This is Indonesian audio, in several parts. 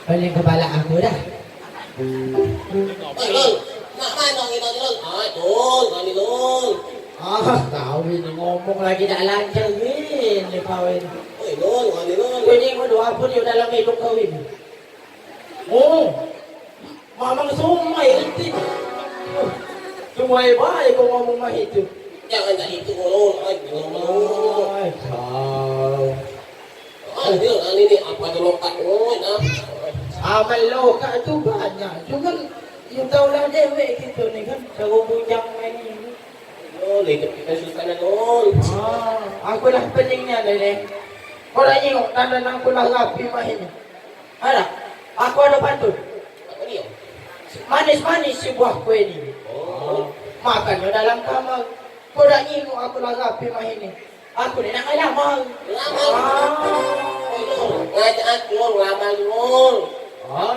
Paling kepala aku dah. Nak main dong kita dulu. Tol, kami dulu. Kau ini ngomong lagi tak lancar ni kau ini. Dol, kami dulu. Kau ini kau doa pun di dalam hidup kau ini. Oh, mamang semua itu. Semua baik kau ngomong mah itu. Jangan tak itu dulu. Kau. Ini apa dulu kat nah. Amal loka tu banyak. Cuma you tahu lah dewek gitu ni kan. Cara bujang main ini. Lekap kita susah na dol. Aku lah peningnya ni. Kau dah tengok dandan aku lah rapi mah ini. Ada? Aku ada pantun. Apa dia? Manis-manis si buah kue ni. Makannya dalam kamar. Kau dah tengok aku lah rapi mah ini. Aku ni nak lamar. Ngajak aku lamar dulu.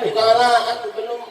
Sekarang aku belum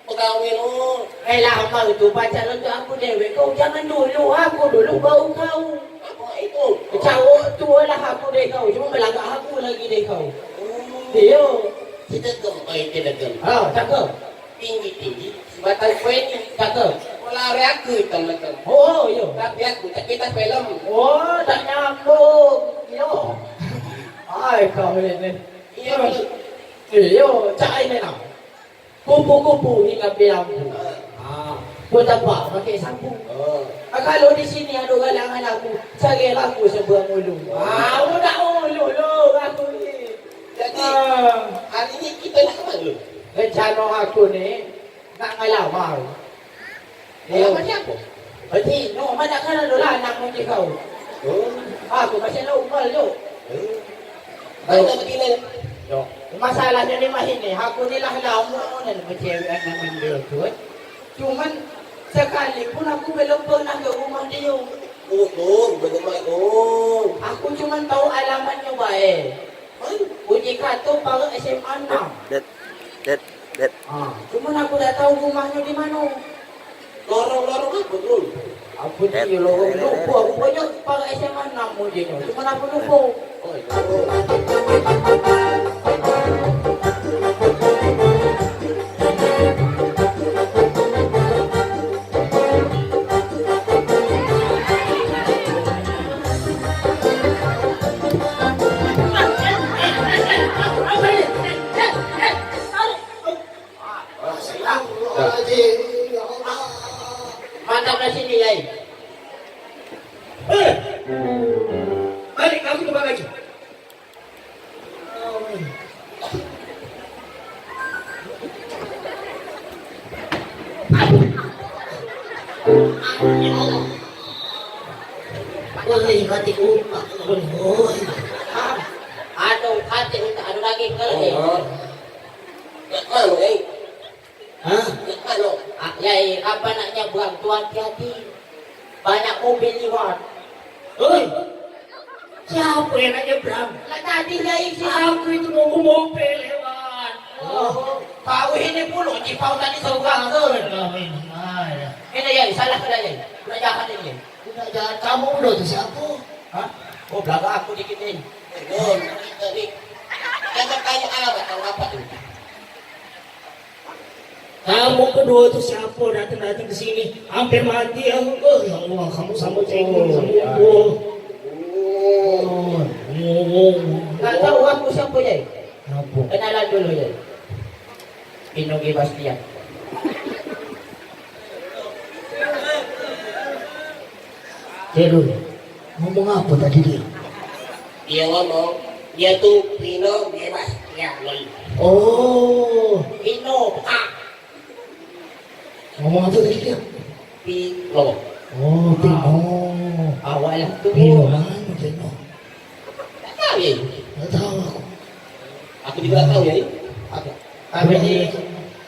pegawai dulu. Lamar tu pacaran tu aku dewek. Kau jangan dulu. Aku dulu baru kau. Apa itu? Cawak tu lah aku deh kau. Cuma belakang aku lagi deh kau. Dia. Kita gempai kita gem. Cakap. Tinggi-tinggi. Sebatang kue ni. Cakap. Lari aku teman-teman. Yo. Tapi aku tak kita film. Tak nyambung. Yo. Ay, kau ini. Yo, cak ini nak. Kupu-kupu hingga bilang. Kau dapat pakai sambung. Kalau di sini ada galangan aku, cari aku sebuah mulu. Udah ulu aku ni. Jadi hari ini kita nak kemana? Rencana aku ni nak ngalamar. Ngalamar siapa? Berarti, mana kan ada lah anak macam kau. Aku masih lokal tu. Mana begini? Masalahnya ni mah ini, aku ni lah lama dan bercewek dengan dia tu. Cuman sekalipun aku belum pernah ke rumah dia. Bagaimana? Aku cuma tahu alamatnya baik. Uji kata para SMA 6. Det. Cuman aku dah tahu rumahnya di mana. Lorong-lorong apa tu? Aku ni lorong lupa. Aku banyak para SMA 6 ujinya. Cuman aku lupa. Mantap dah sini, Yai. Balik kau ke bawah lagi. Wahai hatiku, aduh hati minta adu lagi ke lagi. Nak mana, Yai? Nak mana? Yai, apa naknya buang tuan hati. Banyak mobil lewat. Siapa yang nak nyebrang? Lah tadi Yai sih. Aku itu mau mobil lewat. Kau ini puluh cipau tadi seorang ke? Ini Yai, salah ke Yai? Nak jahat ini. Nak jahat kamu udah tu siapa? Belakang aku dikit ni. Kita ni. Jangan tanya alamat kau apa tu. Kamu kedua tu siapa datang ke sini hampir mati aku. Ya Allah, kamu sama cengeng sama aku. Tak tahu aku siapa Yai? Apa? Kenalan dulu Yai. Inogi Bastian. Terus ngomong apa tadi dia? Dia ngomong, dia tu Pino bebas. Ya, Oh, Pino. ngomong apa tadi dia? Pino. Oh, Pino. Awal lah tu. Pino mana Pino? Tak tahu ya. Tak tahu aku. Aku juga tak tahu ya. Apa ni?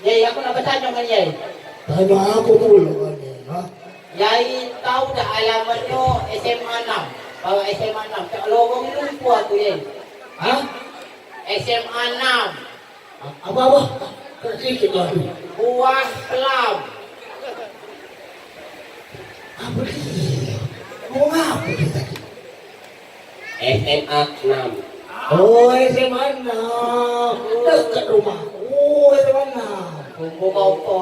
Yai, aku nak bertanya dengan Yai. Tanya aku dulu kan dia. Yai tahu tak alamatnya SMA 6? Bawa SMA 6. Tak lorong lupa aku Yai. SMA 6. Apa? Sedikit lagi. Buah pelam. Apa dia? Mau ngapa dia tadi? SMA 6. Oh, SMA 6. Dekat rumah. Oh, SMA 6. Tunggu apa?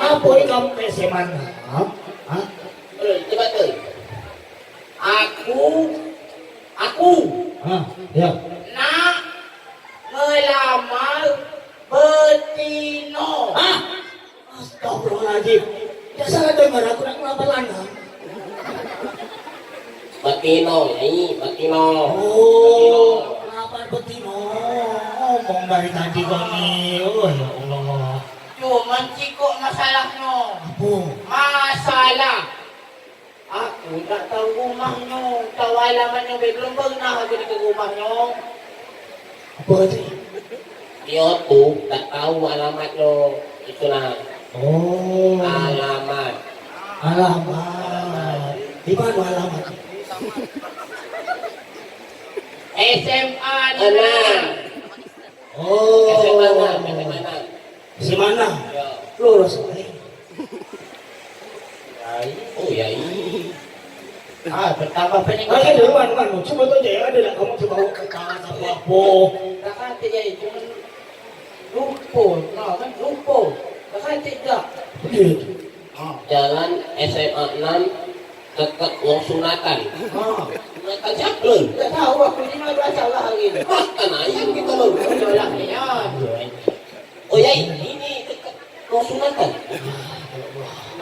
Apa ini kamu ke SMA 6? Hah? Coba tuh. Aku Hah? Ya. nak ngelamar Betino. Hah? Astagfirullahaladzim. Ya salah dengar aku nak ngelamar lanang. Batino, ini Batino. Oh, ngelamar Betino. Ngomong dari tadi kau nih. Oh ya Allah. Cuman cikok masalahnya. Apa? Masalah. Aku tak tahu rumahnya, tahu alamatnya, belum pernah aku ke rumahnya. Apa sih? Dia tuh tak tahu alamat lo. Itulah Oh, alamat. alamat. Di mana alamat? SMA Enam. Oh, SMA 6. SMA 6. si mana? Ya. Lurus kali. Oh ya ini. Pertama pening. Ada di mana? Coba tu je. Ada tak kamu coba kata apa? Tak kata je, cuma lupa. Nah, kan lupa. Tak kata tak. Begitu. Jalan SMA 6 dekat Wong Sunatan. Sunatan siapa? Tak tahu aku di mana baca lah hari ni. Kan ayam kita lo. Lah ni ya. Oh ya ini dekat Wong Sunatan.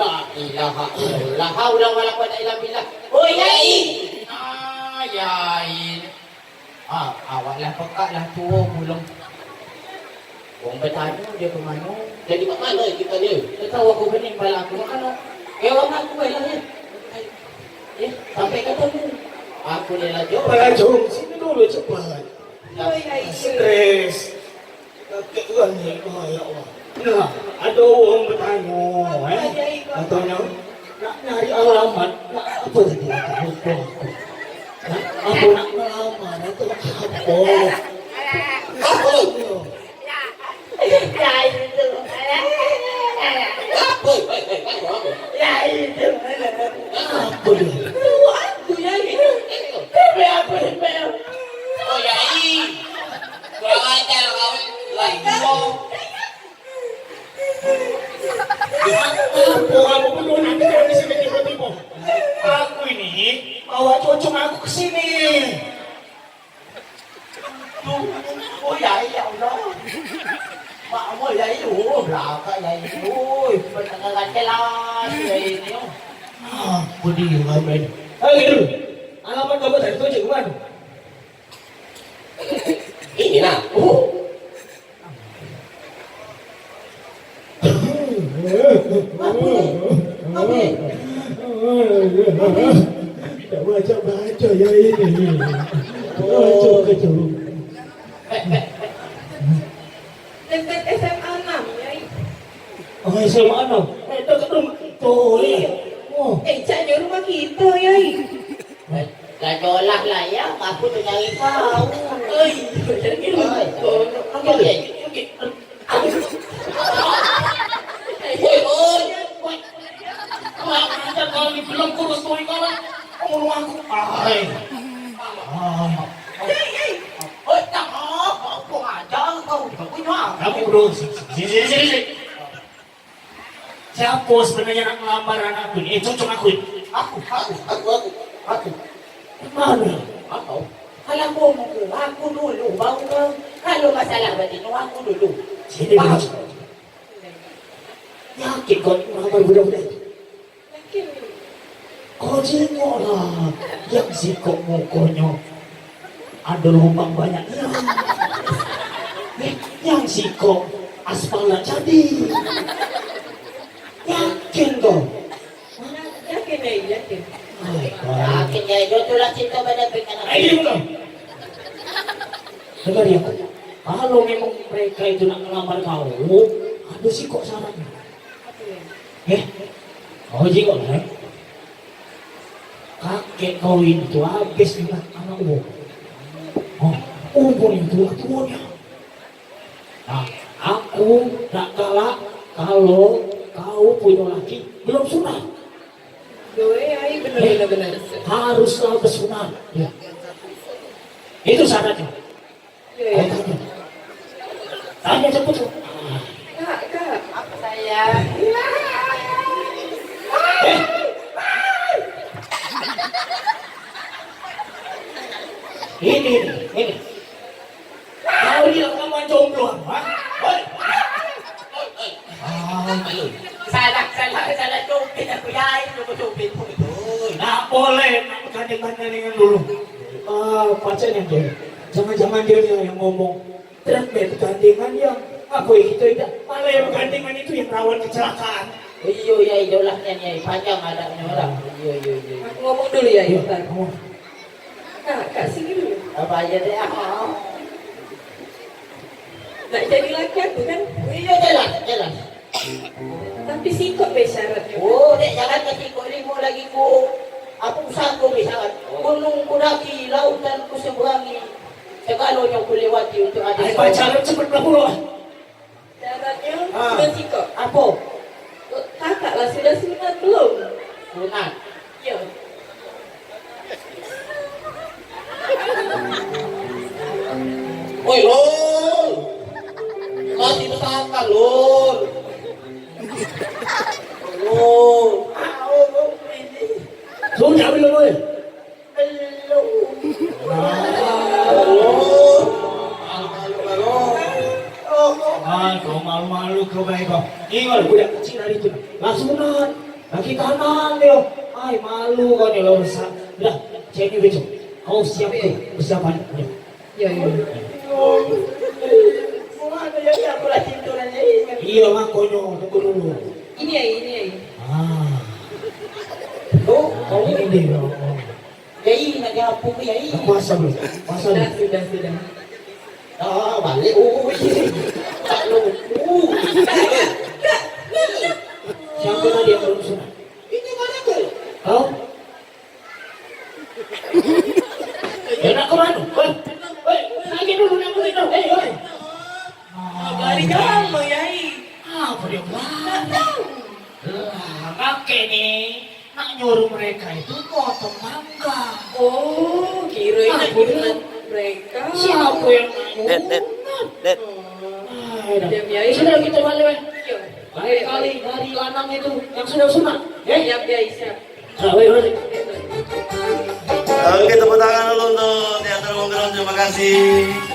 La ilaha illallah. Haula wala quwata illa billah. Oh yai. Yai. Awaklah pekaklah tua bulung. Wong bertanya dia ke mana? Jadi mak mana kita ni? Tak tahu aku bening bala aku makan. Orang aku lah ni. Sampai ketemu. Aku ni lah jom. Apalah jom sini dulu cepat. Oh yai. Stres. Kakek kan ni. Oh ya Allah. Nah, ada orang bertanya, katanya nak nyari alamat, nak apa tadi? Lupa aku. Aku nak melamar atau apa? Apa? Yai itu. Apa? Yai itu. Apa dia? Aku yai. Apa? Oh ya ini. Kurang ajar kau. Lagi mau. Apa kamu berdua nanti di sini tiba-tiba? Aku ini bawa cucu aku ke sini. Oh yai ya Allah. Mak mau yai lu, belakang yai lu. Pendengaran jelas yai ni. Apa dia ngamen? Gitu. Alamat kamu tadi tu cik mana? Ini lah. Tak baca ya ini. Baca kecil. Dekat SMA 6 ya. Oh, SMA 6. Dekat rumah tu. Oh. Caknya rumah kita ya. Dah jolah lah ya, aku tu nyari kau. Jadi apa dia? Kalau di film kurus tu ikan, kamu aku. Ay. Oh tak, aku ajar kau. Kau punya. Kamu bro, sini. Siapa sebenarnya nak melamar anakku ni? Cucu aku. Aku. Mana? Aku. Kalau aku dulu baru kau. Kalau masalah berarti aku dulu. Sini bro. Yakin kau melamar budak-budak itu? Yakin. Kau tengoklah yang sikap mukanya ada lubang banyak yang sikap aspalnya jadi. Yakin kau? Yakin ya, yakin. Akhirnya itu lah cinta pada pekanan. Ayo kau. Dengar ya, kalau memang mereka itu nak melamar kau, ada sikap syaratnya. Oh jika kakek kau itu habis dengan anakmu. Oh, hubungi tua-tuanya. Nah, aku tak galak kalau kau punya laki belum sunat. Doe ai benar. Haruslah bersunat. Ya. Itu syaratnya. Ya, Ayo tanya. Tanya cepet. Kak. Apa saya? Ini. Kau bilang kamu jomblo, ha? Hoi. Salah cupid aku yai, aku cupid po ito. Nah boleh, gandeng-gandengan dulu. Pacarnya dia. Jangan-jangan dia yang ngomong. Terus gandengan yang aku itu tidak. Malah yang gandengan itu yang rawan kecelakaan. Iyo yai, dolahnya yai, panjang adanya orang. Iyo. Aku ngomong dulu ya, Iya, Intan. ngomong. Kak, sini dulu. Apa aja deh ah. Nak jadi laki aku kan, Iyo jelas. tapi sikap be syaratnya. Oh, dek jangan kasih kau limo lagi ku. Aku sanggup misalkan gunung ku daki, lautan ku seberangi. Segala yang ku lewati untuk ada. Ayo pacaran cepet pulang. Syaratnya Ah. sudah sikap. Apa? Kakak lah sudah sunat belum? Sunat. Ya. Woi, Lul. Masih pesantren, Lul. Lul. Sudah belum, woi? Belum. Lul. Malu-malu. Kau malu-malu kau baik kau. Ingat budak kecil hari itu. Langsung sunat. Kaki kanan dia. Ay malu kau ni lorsa. Dah, cek ni besok. Kau siap tu persiapan. Ya. Mana ya aku lah cinturannya ini. Iya mak konyo, tunggu dulu. Ini ya. Ah, Oh, kau ini ini. dia. Yai nak diapung ke yai. Puasa belum? Puasa Sudah. belum? Ah, balik. Oh, tak lu. Siapa tadi yang belum sunat? Ini mana ke? Kau? Ya nak ke mana? Hei, lagi dulu nak pergi dulu. Hei. Dari jalan lo yai. Apa dia bilang? Kakek nih nak nyuruh mereka itu potong mangga. Oh, kirain aku dengan mereka. Siapa yang nak Det. Diam yai. Sudah kita balik. Weh. Yo. Baik kali dari lanang itu yang sudah sunat. Siap yai, siap. Weh. Oke, tepuk tangan dulu untuk teater Wongeron. Terima kasih.